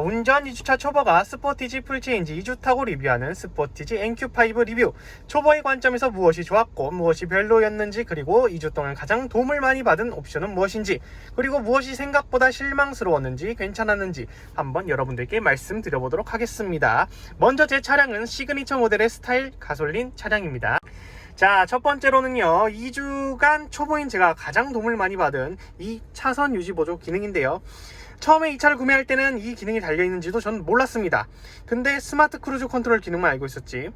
운전 2주차 초보가 스포티지 풀체인지 2주 타고 리뷰하는 스포티지 NQ5 리뷰. 초보의 관점에서 무엇이 좋았고 무엇이 별로였는지, 그리고 2주 동안 가장 도움을 많이 받은 옵션은 무엇인지, 그리고 무엇이 생각보다 실망스러웠는지 괜찮았는지 한번 여러분들께 말씀드려보도록 하겠습니다. 먼저 제 차량은 시그니처 모델의 스타일 가솔린 차량입니다. 자, 첫 번째로는요, 2주간 초보인 제가 가장 도움을 많이 받은 이 차선 유지 보조 기능인데요. 처음에 이 차를 구매할 때는 이 기능이 달려있는지도 전 몰랐습니다. 근데 스마트 크루즈 컨트롤 기능만 알고 있었지,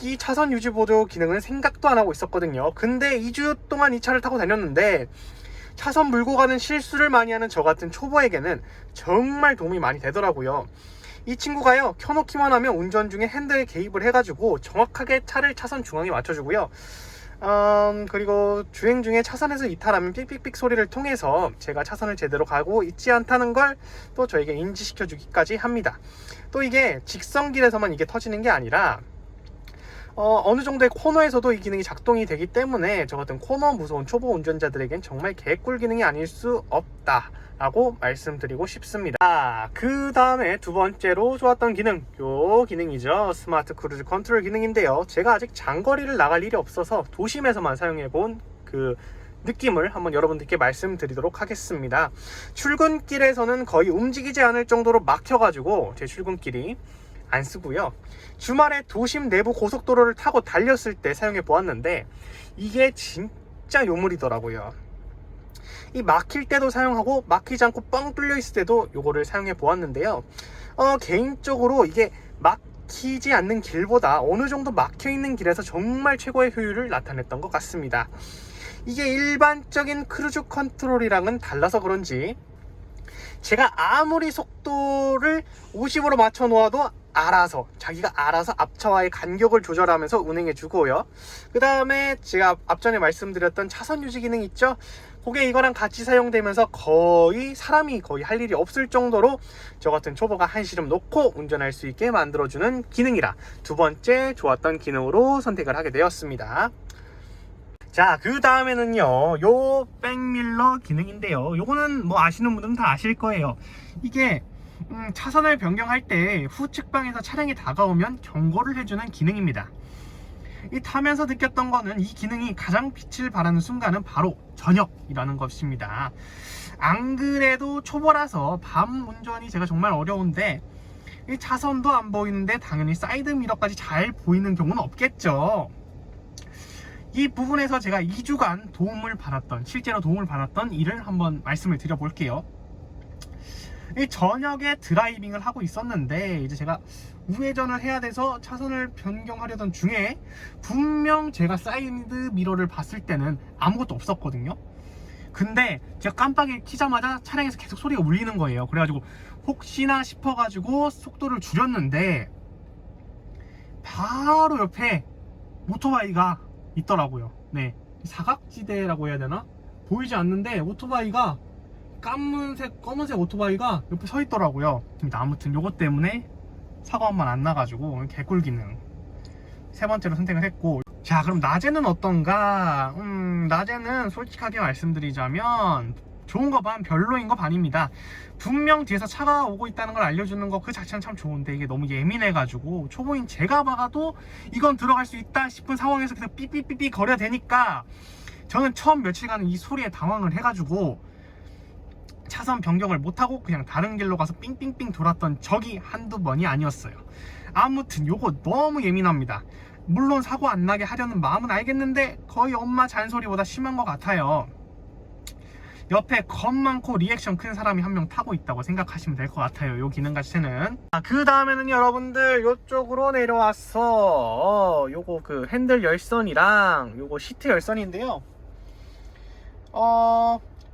이 차선 유지 보조 기능은 생각도 안 하고 있었거든요. 근데 2주 동안 이 차를 타고 다녔는데 차선 물고 가는 실수를 많이 하는 저 같은 초보에게는 정말 도움이 많이 되더라고요. 이 친구가요, 켜놓기만 하면 운전 중에 핸들에 개입을 해가지고 정확하게 차를 차선 중앙에 맞춰주고요. 그리고 주행 중에 차선에서 이탈하면 삑삑삑 소리를 통해서 제가 차선을 제대로 가고 있지 않다는 걸 또 저에게 인지시켜 주기까지 합니다. 또 이게 직선길에서만 이게 터지는 게 아니라 어느 정도의 코너에서도 이 기능이 작동이 되기 때문에 저 같은 코너 무서운 초보 운전자들에겐 정말 개꿀 기능이 아닐 수 없다 라고 말씀드리고 싶습니다. 그 다음에 두 번째로 좋았던 기능, 요 기능이죠. 스마트 크루즈 컨트롤 기능인데요. 제가 아직 장거리를 나갈 일이 없어서 도심에서만 사용해본 그 느낌을 한번 여러분들께 말씀드리도록 하겠습니다. 출근길에서는 거의 움직이지 않을 정도로 막혀가지고 제 출근길이 안 쓰고요. 주말에 도심 내부 고속도로를 타고 달렸을 때 사용해 보았는데 이게 진짜 요물이더라고요. 이 막힐 때도 사용하고 막히지 않고 뻥 뚫려 있을 때도 요거를 사용해 보았는데요. 개인적으로 이게 막히지 않는 길보다 어느 정도 막혀 있는 길에서 정말 최고의 효율을 나타냈던 것 같습니다. 이게 일반적인 크루즈 컨트롤이랑은 달라서 그런지 제가 아무리 속도를 50으로 맞춰 놓아도 자기가 알아서 앞차와의 간격을 조절하면서 운행해 주고요. 그 다음에 제가 앞전에 말씀드렸던 차선 유지 기능 있죠? 그게 이거랑 같이 사용되면서 사람이 거의 할 일이 없을 정도로 저 같은 초보가 한시름 놓고 운전할 수 있게 만들어주는 기능이라 두 번째 좋았던 기능으로 선택을 하게 되었습니다. 자, 그 다음에는요, 요 백밀러 기능인데요. 요거는 뭐 아시는 분들은 다 아실 거예요. 이게 차선을 변경할 때 후측방에서 차량이 다가오면 경고를 해주는 기능입니다. 이 타면서 느꼈던 거는 이 기능이 가장 빛을 발하는 순간은 바로 저녁이라는 것입니다. 안 그래도 초보라서 밤 운전이 제가 정말 어려운데 이 차선도 안 보이는데 당연히 사이드 미러까지 잘 보이는 경우는 없겠죠. 이 부분에서 제가 2주간 실제로 도움을 받았던 일을 한번 말씀을 드려볼게요. 이 저녁에 드라이빙을 하고 있었는데 이제 제가 우회전을 해야 돼서 차선을 변경하려던 중에 분명 제가 사이드 미러를 봤을 때는 아무것도 없었거든요. 근데 제가 깜빡이 켜자마자 차량에서 계속 소리가 울리는 거예요. 그래가지고 혹시나 싶어가지고 속도를 줄였는데 바로 옆에 오토바이가 있더라고요. 네, 사각지대라고 해야 되나? 보이지 않는데 오토바이가 검은색 오토바이가 옆에 서 있더라고요. 아무튼 요것 때문에 사고만 안 나가지고 개꿀 기능 세 번째로 선택을 했고, 자, 그럼 낮에는 어떤가? 낮에는 솔직하게 말씀드리자면 좋은 거 반 별로인 거 반입니다. 분명 뒤에서 차가 오고 있다는 걸 알려주는 거 그 자체는 참 좋은데 이게 너무 예민해가지고 초보인 제가 봐도 이건 들어갈 수 있다 싶은 상황에서 그냥 삐삐삐삐 거려야 되니까 저는 처음 며칠간은 이 소리에 당황을 해가지고 차선 변경을 못하고 그냥 다른 길로 가서 삥삥삥 돌았던 적이 한두 번이 아니었어요. 아무튼 요거 너무 예민합니다. 물론 사고 안 나게 하려는 마음은 알겠는데 거의 엄마 잔소리보다 심한 것 같아요. 옆에 겁 많고 리액션 큰 사람이 한 명 타고 있다고 생각하시면 될 것 같아요, 요 기능 자체는. 그 다음에는 여러분들 요쪽으로 내려와서 요거 그 핸들 열선이랑 요거 시트 열선인데요.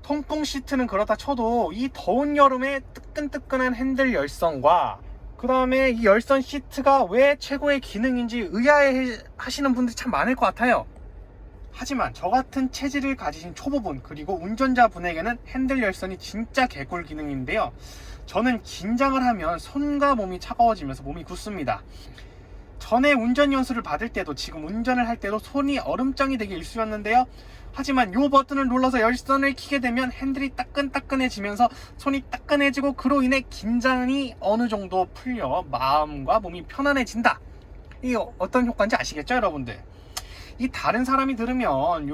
통풍 시트는 그렇다 쳐도 이 더운 여름에 뜨끈뜨끈한 핸들 열선과 그 다음에 이 열선 시트가 왜 최고의 기능인지 의아해 하시는 분들이 참 많을 것 같아요. 하지만 저 같은 체질을 가지신 초보분 그리고 운전자분에게는 핸들 열선이 진짜 개꿀 기능인데요. 저는 긴장을 하면 손과 몸이 차가워지면서 몸이 굳습니다. 전에 운전 연수를 받을 때도 지금 운전을 할 때도 손이 얼음장이 되게 일쑤였는데요. 하지만 요 버튼을 눌러서 열선을 켜게 되면 핸들이 따끈따끈해지면서 손이 따끈해지고 그로 인해 긴장이 어느 정도 풀려 마음과 몸이 편안해진다. 이게 어떤 효과인지 아시겠죠, 여러분들? 이 다른 사람이 들으면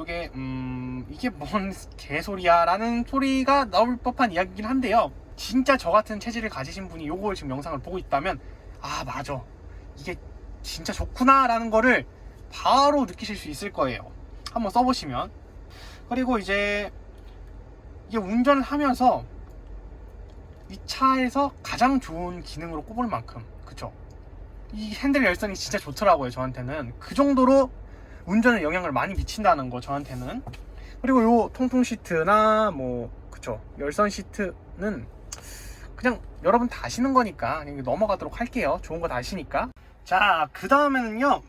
이게 뭔 개소리야 라는 소리가 나올 법한 이야기긴 한데요. 진짜 저 같은 체질을 가지신 분이 요걸 지금 영상을 보고 있다면 아 맞아, 이게 진짜 좋구나 라는 거를 바로 느끼실 수 있을 거예요. 한번 써보시면. 그리고 이제 이게 운전을 하면서 이 차에서 가장 좋은 기능으로 꼽을 만큼, 그쵸? 이 핸들 열선이 진짜 좋더라고요, 저한테는. 그 정도로 운전에 영향을 많이 미친다는 거, 저한테는. 그리고 요 통풍 시트나 그쵸, 열선 시트는 그냥 여러분 다 아시는 거니까 그냥 넘어가도록 할게요. 좋은 거 다 아시니까. 자, 그 다음에는요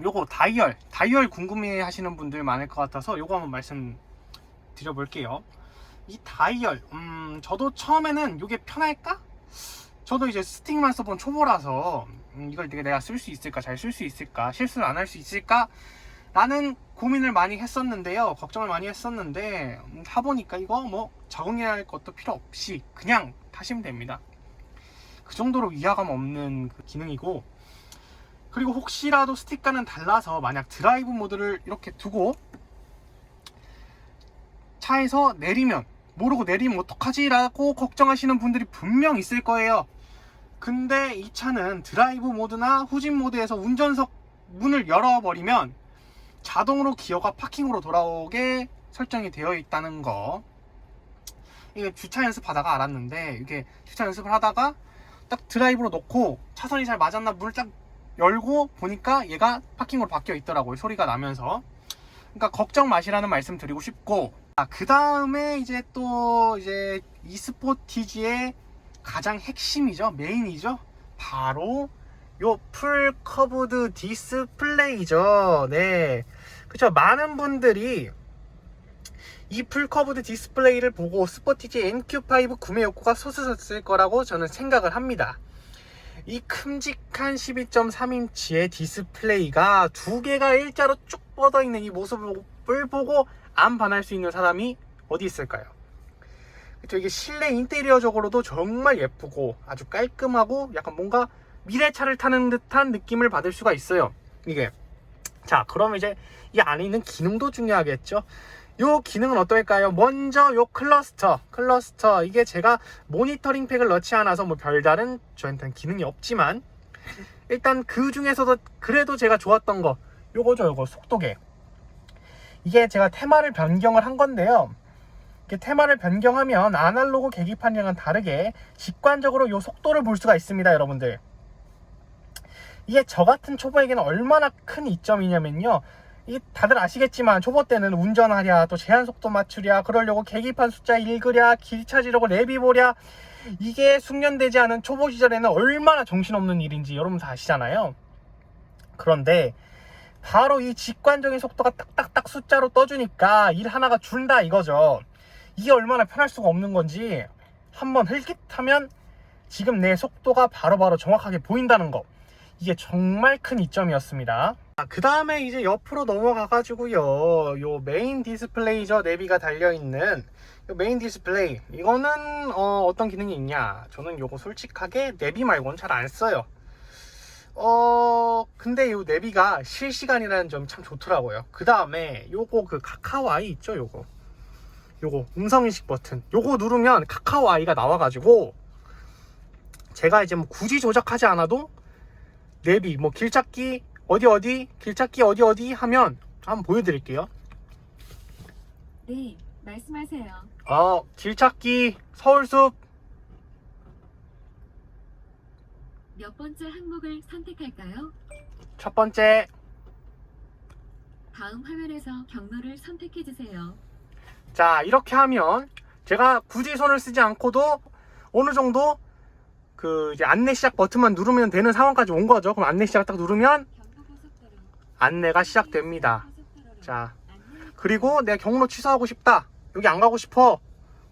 요거 다이얼 궁금해 하시는 분들 많을 것 같아서 요거 한번 말씀 드려볼게요. 이 다이얼 저도 처음에는 요게 편할까? 저도 이제 스틱만 써본 초보라서 이걸 내가 쓸 수 있을까, 잘 쓸 수 있을까, 실수를 안 할 수 있을까 라는 고민을 많이 했었는데요. 걱정을 많이 했었는데 타보니까 이거 적응해야 할 것도 필요 없이 그냥 타시면 됩니다. 그 정도로 위화감 없는 그 기능이고, 그리고 혹시라도 스틱과는 달라서 만약 드라이브 모드를 이렇게 두고 차에서 모르고 내리면 어떡하지 라고 걱정하시는 분들이 분명 있을 거예요. 근데 이 차는 드라이브 모드나 후진 모드에서 운전석 문을 열어버리면 자동으로 기어가 파킹으로 돌아오게 설정이 되어 있다는 거. 이게 주차 연습하다가 알았는데, 이게 주차 연습을 하다가 딱 드라이브로 놓고 차선이 잘 맞았나 문을 딱 열고 보니까 얘가 파킹으로 바뀌어 있더라고요, 소리가 나면서. 그러니까 걱정 마시라는 말씀 드리고 싶고, 그 다음에 이제 이 스포티지의 가장 핵심이죠, 메인이죠. 바로 요 풀 커브드 디스플레이죠. 네, 그쵸. 많은 분들이 이 풀 커브드 디스플레이를 보고 스포티지 NQ5 구매 욕구가 솟으셨을 거라고 저는 생각을 합니다. 이 큼직한 12.3인치의 디스플레이가 두 개가 일자로 쭉 뻗어 있는 이 모습을 보고 안 반할 수 있는 사람이 어디 있을까요? 그쵸, 이게 실내 인테리어적으로도 정말 예쁘고 아주 깔끔하고 약간 뭔가 미래차를 타는 듯한 느낌을 받을 수가 있어요, 이게. 자, 그럼 이제 이 안에 있는 기능도 중요하겠죠. 요 기능은 어떨까요? 먼저 요 클러스터, 이게 제가 모니터링 팩을 넣지 않아서 별다른 저한테는 기능이 없지만 일단 그 중에서도 그래도 제가 좋았던 거 요거 속도계. 이게 제가 테마를 변경을 한 건데요. 이렇게 테마를 변경하면 아날로그 계기판이랑은 다르게 직관적으로 요 속도를 볼 수가 있습니다, 여러분들. 이게 저 같은 초보에게는 얼마나 큰 이점이냐면요, 이 다들 아시겠지만 초보 때는 운전하랴, 또 제한속도 맞추랴, 그러려고 계기판 숫자 읽으랴, 길 찾으려고 내비 보랴, 이게 숙련되지 않은 초보 시절에는 얼마나 정신없는 일인지 여러분 다 아시잖아요. 그런데 바로 이 직관적인 속도가 딱딱딱 숫자로 떠주니까 일 하나가 줄다 이거죠. 이게 얼마나 편할 수가 없는 건지, 한번 흘깃하면 지금 내 속도가 바로바로 정확하게 보인다는 거, 이게 정말 큰 이점이었습니다. 그 다음에 이제 옆으로 넘어가가지고요, 요 메인 디스플레이죠. 내비가 달려있는 요 메인 디스플레이, 이거는 어떤 기능이 있냐, 저는 요거 솔직하게 내비 말고는 잘 안 써요. 근데 요 내비가 실시간이라는 점이 참 좋더라고요. 그 다음에 요거 카카오 아이 있죠, 요거 음성인식 버튼, 요거 누르면 카카오 아이가 나와가지고 제가 이제 굳이 조작하지 않아도 내비 길찾기 길찾기 어디 하면 한번 보여드릴게요. 네, 말씀하세요. 길찾기 서울숲 몇 번째 항목을 선택할까요? 첫 번째. 다음 화면에서 경로를 선택해주세요. 자, 이렇게 하면 제가 굳이 손을 쓰지 않고도 어느 정도 이제 안내 시작 버튼만 누르면 되는 상황까지 온 거죠. 그럼 안내 시작 딱 누르면 안내가 시작됩니다. 자, 그리고 내가 경로 취소하고 싶다, 여기 안 가고 싶어,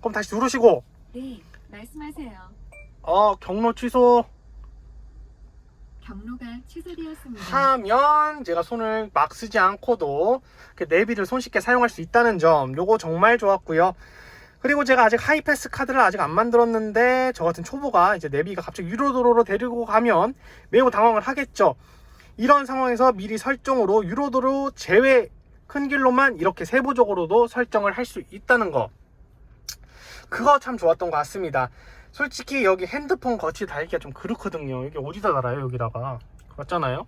그럼 다시 누르시고, 네, 말씀하세요. 경로 취소. 경로가 취소되었습니다. 하면 제가 손을 막 쓰지 않고도 내비를 손쉽게 사용할 수 있다는 점, 요거 정말 좋았고요. 그리고 제가 아직 하이패스 카드를 아직 안 만들었는데 저 같은 초보가 이제 내비가 갑자기 유로도로로 데리고 가면 매우 당황을 하겠죠. 이런 상황에서 미리 설정으로 유로도로 제외 큰 길로만 이렇게 세부적으로도 설정을 할 수 있다는 거, 그거 참 좋았던 것 같습니다. 솔직히 여기 핸드폰 거치 달기가 좀 그렇거든요. 여기 어디다 달아요? 여기다가. 맞잖아요?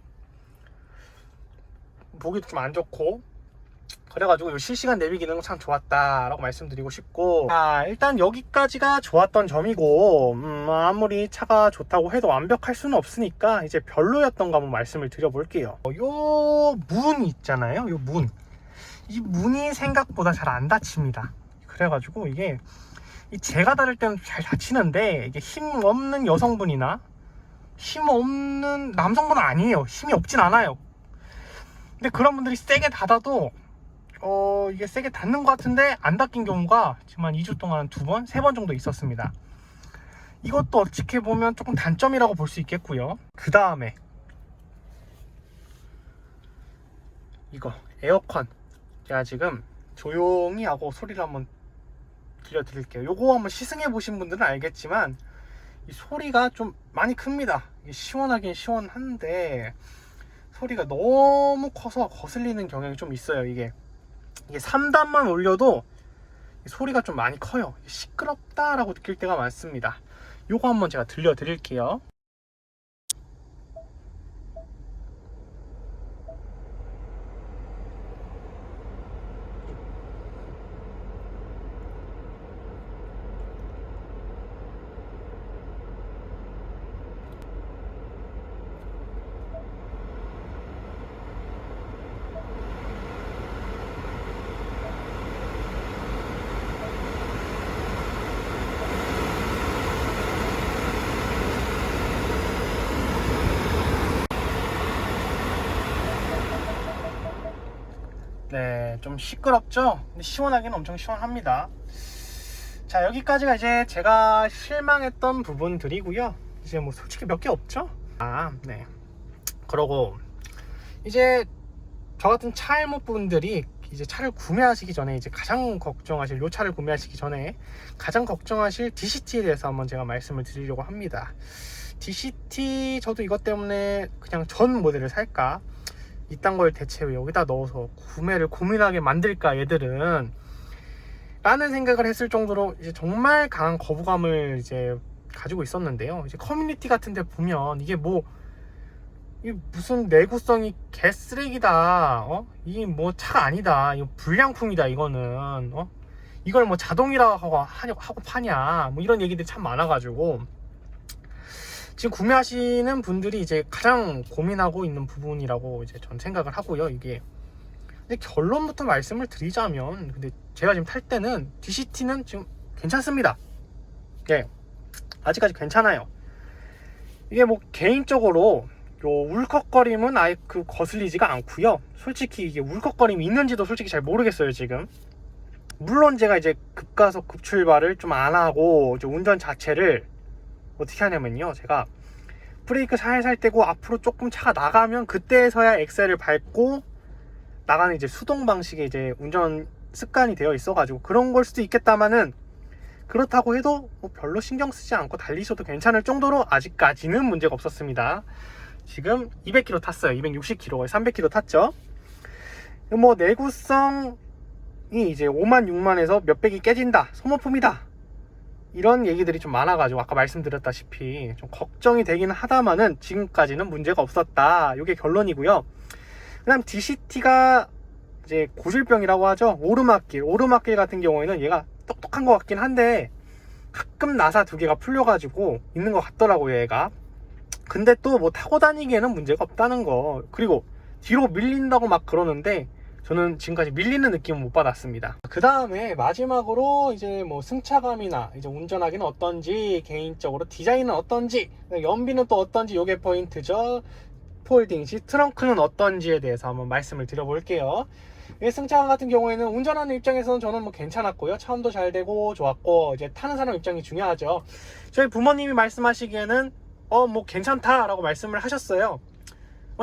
보기도 좀 안 좋고. 그래가지고 이 실시간 내비 기능은 참 좋았다라고 말씀드리고 싶고, 일단 여기까지가 좋았던 점이고, 아무리 차가 좋다고 해도 완벽할 수는 없으니까 이제 별로였던 거 한번 말씀을 드려볼게요. 요 문 있잖아요. 요 문. 이 문이 생각보다 잘 안 닫힙니다. 그래가지고 이게 제가 다룰 때는 잘 닫히는데, 이게 힘 없는 여성분이나 힘 없는 남성분은 아니에요. 힘이 없진 않아요. 근데 그런 분들이 세게 닫아도 이게 세게 닫는 것 같은데 안 닫힌 경우가 지금 한 2주 동안 2번, 3번 정도 있었습니다. 이것도 어떻게 보면 조금 단점이라고 볼 수 있겠고요. 그 다음에 이거 에어컨, 제가 지금 조용히 하고 소리를 한번 들려드릴게요. 요거 한번 시승해 보신 분들은 알겠지만 이 소리가 좀 많이 큽니다. 이게 시원하긴 시원한데 소리가 너무 커서 거슬리는 경향이 좀 있어요. 이게 3단만 올려도 소리가 좀 많이 커요. 시끄럽다라고 느낄 때가 많습니다. 요거 한번 제가 들려드릴게요. 네, 좀 시끄럽죠? 근데 시원하기는 엄청 시원합니다. 자, 여기까지가 이제 제가 실망했던 부분들이고요. 이제 뭐 솔직히 몇 개 없죠? 네. 그러고 이제 저 같은 차일모분들이 이제 차를 구매하시기 전에 이제 가장 걱정하실, 요 차를 구매하시기 전에 가장 걱정하실 DCT에 대해서 한번 제가 말씀을 드리려고 합니다. DCT, 저도 이것 때문에 그냥 전 모델을 살까? 이딴 걸 대체 왜 여기다 넣어서 구매를 고민하게 만들까 얘들은, 라는 생각을 했을 정도로 이제 정말 강한 거부감을 이제 가지고 있었는데요. 이제 커뮤니티 같은 데 보면 이게 이 무슨 내구성이 개쓰레기다, 이게 뭐 차가 아니다, 이거 불량품이다, 이거는 이걸 뭐 자동이라고 하고 파냐, 뭐 이런 얘기들이 참 많아가지고 지금 구매하시는 분들이 이제 가장 고민하고 있는 부분이라고 이제 전 생각을 하고요. 이게 근데 결론부터 말씀을 드리자면, 근데 제가 지금 탈 때는 DCT는 지금 괜찮습니다. 예, 아직까지 괜찮아요. 이게 뭐 개인적으로 요 울컥거림은 아예 거슬리지가 않고요. 솔직히 이게 울컥거림이 있는지도 솔직히 잘 모르겠어요 지금. 물론 제가 이제 급가속 급출발을 좀 안 하고 이제 운전 자체를 어떻게 하냐면요, 제가 브레이크 살살 떼고 앞으로 조금 차가 나가면 그때서야 엑셀을 밟고 나가는 이제 수동 방식의 이제 운전 습관이 되어 있어가지고 그런 걸 수도 있겠다마는, 그렇다고 해도 뭐 별로 신경 쓰지 않고 달리셔도 괜찮을 정도로 아직까지는 문제가 없었습니다. 지금 200km 탔어요. 260km, 300km 탔죠. 뭐 내구성이 이제 5만 6만에서 몇백이 깨진다, 소모품이다, 이런 얘기들이 좀 많아가지고 아까 말씀드렸다시피 좀 걱정이 되긴 하다마는 지금까지는 문제가 없었다, 이게 결론이고요. 그 다음 DCT가 이제 고질병이라고 하죠. 오르막길 같은 경우에는 얘가 똑똑한 것 같긴 한데 가끔 나사 2개가 풀려가지고 있는 것 같더라고요, 얘가. 근데 또 뭐 타고 다니기에는 문제가 없다는 거. 그리고 뒤로 밀린다고 막 그러는데 저는 지금까지 밀리는 느낌은 못 받았습니다. 그 다음에 마지막으로 이제 뭐 승차감이나 이제 운전하기는 어떤지, 개인적으로 디자인은 어떤지, 연비는 또 어떤지, 요게 포인트죠. 폴딩 시 트렁크는 어떤지에 대해서 한번 말씀을 드려볼게요. 승차감 같은 경우에는 운전하는 입장에서는 저는 뭐 괜찮았고요. 차음도 잘 되고 좋았고, 이제 타는 사람 입장이 중요하죠. 저희 부모님이 말씀하시기에는 뭐 괜찮다라고 말씀을 하셨어요.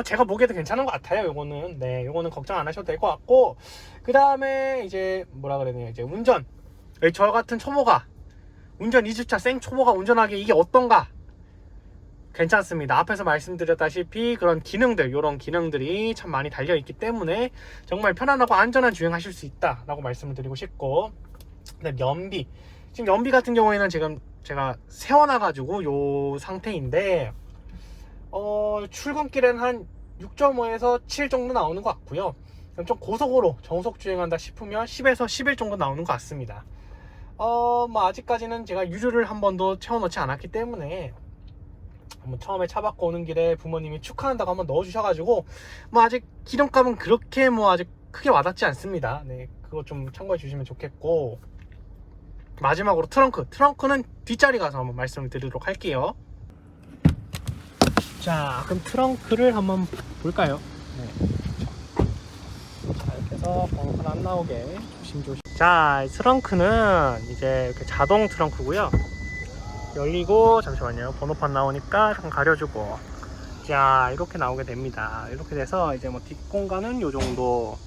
제가 보기에도 괜찮은 것 같아요. 요거는 요거는 걱정 안 하셔도 될 것 같고, 그 다음에 이제 뭐라 그래야 되냐, 이제 운전. 저 같은 초보가 운전 2주차 생 초보가 운전하기 이게 어떤가? 괜찮습니다. 앞에서 말씀드렸다시피 그런 기능들, 요런 기능들이 참 많이 달려있기 때문에 정말 편안하고 안전한 주행하실 수 있다라고 말씀을 드리고 싶고, 그다음 연비. 지금 연비 같은 경우에는 지금 제가 세워놔가지고 요 상태인데, 출근길엔 한 6.5에서 7 정도 나오는 것 같고요. 좀 고속으로 정속 주행한다 싶으면 10에서 11 정도 나오는 것 같습니다. 뭐 아직까지는 제가 유류를 한 번도 채워놓지 않았기 때문에, 처음에 차 바꿔 오는 길에 부모님이 축하한다고 한번 넣어주셔가지고 뭐 아직 기름값은 그렇게 뭐 아직 크게 와닿지 않습니다. 그거 좀 참고해 주시면 좋겠고, 마지막으로 트렁크는 뒷자리 가서 한번 말씀을 드리도록 할게요. 자, 그럼 트렁크를 한번 볼까요? 자, 이렇게 해서 번호판 안 나오게 조심조심. 자, 이 트렁크는 이제 이렇게 자동 트렁크고요. 열리고, 잠시만요, 번호판 나오니까 잠깐 가려주고, 자, 이렇게 나오게 됩니다. 이렇게 돼서 이제 뭐 뒷공간은 요 정도고,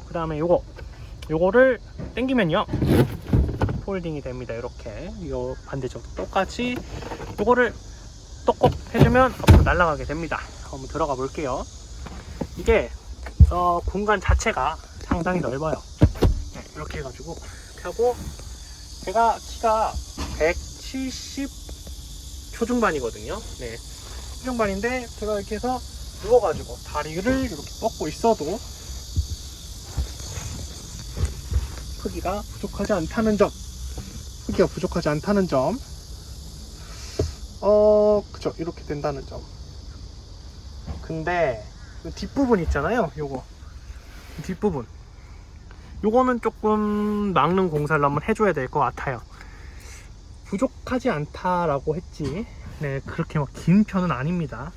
그 다음에 요거를 당기면요 폴딩이 됩니다. 이렇게 요 반대쪽 똑같이 요거를 똑똑 해주면 앞으로 날아가게 됩니다. 한번 들어가 볼게요. 이게 공간 자체가 상당히 넓어요. 이렇게 해가지고 이렇게 하고, 제가 키가 170 초중반이거든요. 초중반인데 제가 이렇게 해서 누워가지고 다리를 이렇게 뻗고 있어도 크기가 부족하지 않다는 점, 그쵸, 이렇게 된다는 점. 근데 이 뒷부분 있잖아요, 요거는 조금 막는 공사를 한번 해줘야 될 것 같아요. 부족하지 않다라고 했지, 그렇게 막 긴 편은 아닙니다.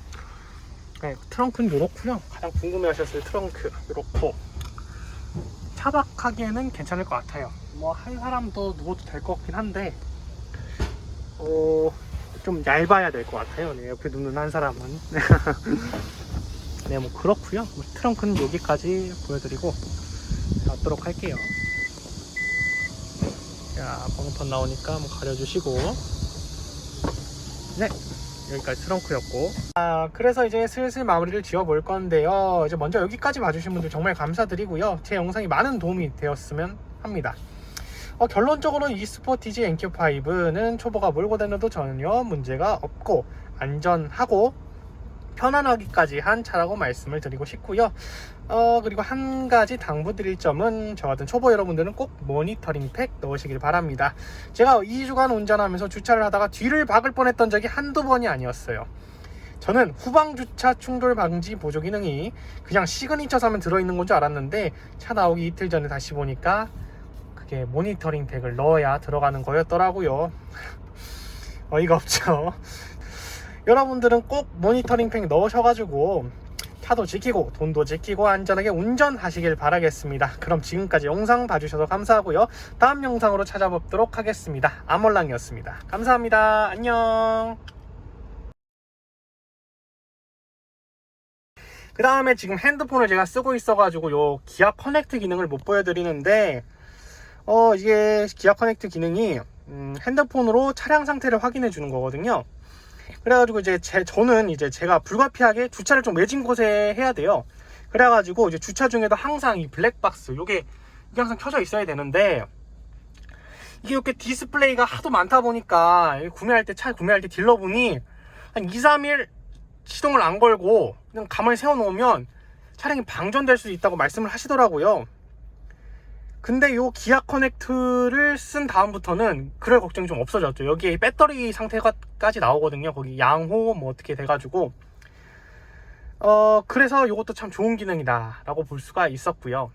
트렁크는 요렇고요. 가장 궁금해하셨을 트렁크 요렇고, 차박하기에는 괜찮을 것 같아요. 뭐 한 사람 더 누워도 될 것 같긴 한데, 좀 얇아야 될 것 같아요. 옆에 눕는 한 사람은. 뭐 그렇고요. 트렁크는 여기까지 보여드리고 닫도록 할게요. 자, 번호판 나오니까 한번 가려주시고, 여기까지 트렁크였고, 그래서 이제 슬슬 마무리를 지어 볼 건데요. 이제 먼저 여기까지 봐주신 분들 정말 감사드리고요. 제 영상이 많은 도움이 되었으면 합니다. 결론적으로는 이 스포티지 NQ5는 초보가 몰고 다녀도 전혀 문제가 없고 안전하고 편안하기까지 한 차라고 말씀을 드리고 싶고요. 그리고 한 가지 당부드릴 점은, 저 같은 초보 여러분들은 꼭 모니터링 팩 넣으시길 바랍니다. 제가 2주간 운전하면서 주차를 하다가 뒤를 박을 뻔했던 적이 한두 번이 아니었어요. 저는 후방 주차 충돌 방지 보조 기능이 그냥 시그니처 사면 들어있는 건 줄 알았는데, 차 나오기 이틀 전에 다시 보니까 그게 모니터링 팩을 넣어야 들어가는 거였더라고요. 어이가 없죠. 여러분들은 꼭 모니터링 팩 넣으셔가지고 차도 지키고 돈도 지키고 안전하게 운전하시길 바라겠습니다. 그럼 지금까지 영상 봐주셔서 감사하고요. 다음 영상으로 찾아뵙도록 하겠습니다. 아몰랑이었습니다. 감사합니다. 안녕. 그 다음에 지금 핸드폰을 제가 쓰고 있어가지고 요 기아 커넥트 기능을 못 보여드리는데, 이게 기아 커넥트 기능이 핸드폰으로 차량 상태를 확인해 주는 거거든요. 그래가지고 이제 저는 이제 제가 불가피하게 주차를 좀 외진 곳에 해야 돼요. 그래가지고 이제 주차 중에도 항상 이 블랙박스 이게 항상 켜져 있어야 되는데, 이게 이렇게 디스플레이가 하도 많다 보니까 차 구매할 때 딜러분이 한 2-3일 시동을 안 걸고 그냥 가만히 세워놓으면 차량이 방전될 수 있다고 말씀을 하시더라고요. 근데 요 기아 커넥트를 쓴 다음부터는 그럴 걱정이 좀 없어졌죠. 여기에 배터리 상태까지 나오거든요. 거기 양호 뭐 어떻게 돼가지고, 그래서 요것도 참 좋은 기능이다 라고 볼 수가 있었고요.